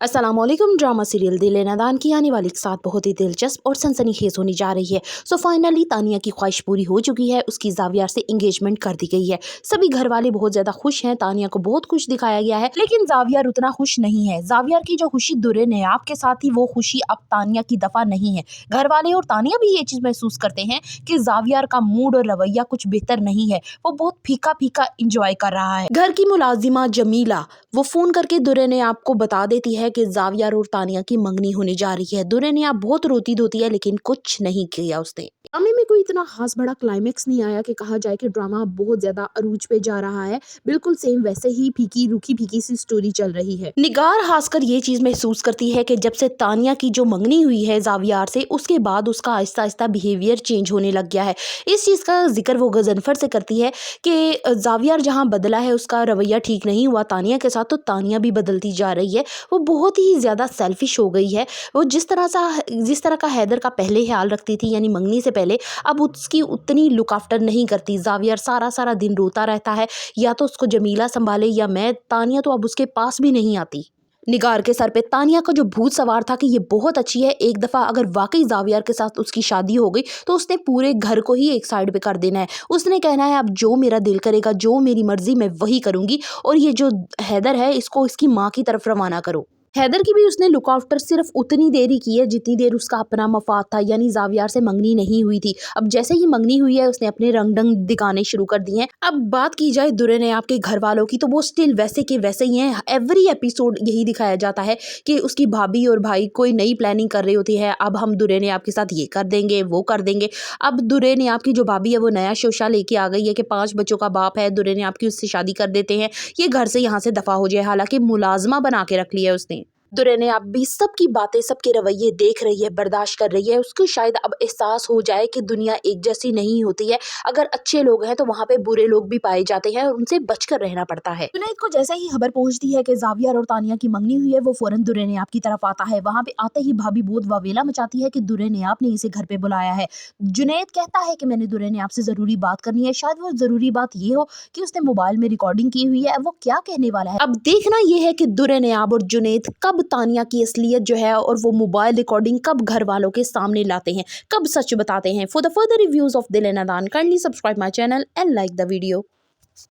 अस्सलामुअलैकुम। Drama serial दिल ए नादान की आने वाली के साथ बहुत ही दिलचस्प और सनसनीखेज होने जा रही है। सो फाइनली तानिया की ख्वाहिश पूरी हो चुकी है, उसकी जावियार से एंगेजमेंट कर दी गई है। सभी घर वाले बहुत ज्यादा खुश हैं, तानिया को बहुत खुश दिखाया गया है, लेकिन जावियार उतना खुश नहीं है। जावियार की जो खुशी दुर्रे नयाब के साथ थी, वो खुशी अब तानिया की दफा नहीं है। घर वाले और तानिया भी ये चीज महसूस करते हैं कि जावियार का मूड और रवैया कुछ बेहतर नहीं है, वो बहुत फीका फीका इंजॉय कर रहा है। घर की मुलाजिमा जमीला वो फोन करके दुर्रे नयाब को बता देती है कि जावियार और तानिया की मंगनी होने जा रही है। दुर्रे नयाब बहुत रोती धोती है, लेकिन कुछ नहीं किया उसने। ड्रामे में कोई इतना खास बड़ा क्लाइमेक्स नहीं आया कि कहा जाए कि ड्रामा बहुत ज्यादा अरूज पे जा रहा है। बिल्कुल सेम वैसे ही फीकी रूखी फीकी सी स्टोरी चल रही है। निगार खासकर ये चीज महसूस करती है कि जब से तानिया की जो मंगनी हुई है जावियार से, उसके बाद उसका आहिस्ता आहिस्ता बिहेवियर चेंज होने लग गया है। इस चीज का जिक्र वो गजनफर से करती है कि जावियार जहाँ बदला है, उसका रवैया ठीक नहीं हुआ तानिया के साथ, तो तानिया भी बदलती जा रही है। वो बहुत ही ज़्यादा सेल्फिश हो गई है। वो जिस तरह का हैदर का पहले ख्याल रखती थी, यानी मंगनी से पहले, अब उसकी उतनी लुक आफ्टर नहीं करती। जावियार सारा सारा दिन रोता रहता है, या तो उसको जमीला संभाले या मैं। तानिया तो अब उसके पास भी नहीं आती। निगार के सर पे तानिया का जो भूत सवार था कि ये बहुत अच्छी है, एक दफ़ा अगर वाकई जावियार के साथ उसकी शादी हो गई तो उसने पूरे घर को ही एक साइड पे कर देना है। उसने कहना है अब जो मेरा दिल करेगा, जो मेरी मर्जी, मैं वही करूँगी। और ये जो हैदर है, इसको इसकी माँ की तरफ रवाना करो। हैदर की भी उसने लुक आफ्टर सिर्फ उतनी देर ही की है जितनी देर उसका अपना मफाद था, यानी जावियार से मंगनी नहीं हुई थी। अब जैसे ही मंगनी हुई है, उसने अपने रंग ढंग दिखाने शुरू कर दिए हैं। अब बात की जाए दुर्रे नयाब के घर वालों की, तो वो स्टिल वैसे के वैसे ही हैं। एवरी एपिसोड यही दिखाया जाता है कि उसकी भाभी और भाई कोई नई प्लानिंग कर रही होती है। अब हम दुर्रे नयाब के साथ ये कर देंगे, वो कर देंगे। अब दुर्रे नयाब की जो भाभी है, वो नया शोशा लेके आ गई है कि 5 बच्चों का बाप है, दुर्रे नयाब की उससे शादी कर देते हैं, ये घर से यहाँ से दफा हो जाए। हालांकि मुलाजमा बना के रख लिया है उसने। दुर्रे नयाब भी सबकी बातें, सबके रवैये देख रही है, बर्दाश्त कर रही है। उसको शायद अब एहसास हो जाए कि दुनिया एक जैसी नहीं होती है। अगर अच्छे लोग हैं तो वहाँ पे बुरे लोग भी पाए जाते हैं, और उनसे बचकर रहना पड़ता है। जुनैद को जैसे ही खबर पहुंचती है कि जावियार और तानिया की मंगनी हुई है, वो फौरन दुर्रे नयाब की तरफ आता है। वहाँ पे आते ही भाभी बहुत वावेला मचाती है कि दुर्रे नयाब ने इसे घर पे बुलाया है। जुनैद कहता है कि मैंने दुर्रे नयाब से जरूरी बात करनी है। शायद वो जरूरी बात ये हो कि उसने मोबाइल में रिकॉर्डिंग की हुई है। वो क्या कहने वाला है, अब देखना ये है कि दुर्रे नयाब और जुनैद कब तानिया की असलियत जो है और वो मोबाइल रिकॉर्डिंग कब घर वालों के सामने लाते हैं, कब सच बताते हैं। For the further reviews of दिल ए नादान, kindly subscribe my channel and like the video.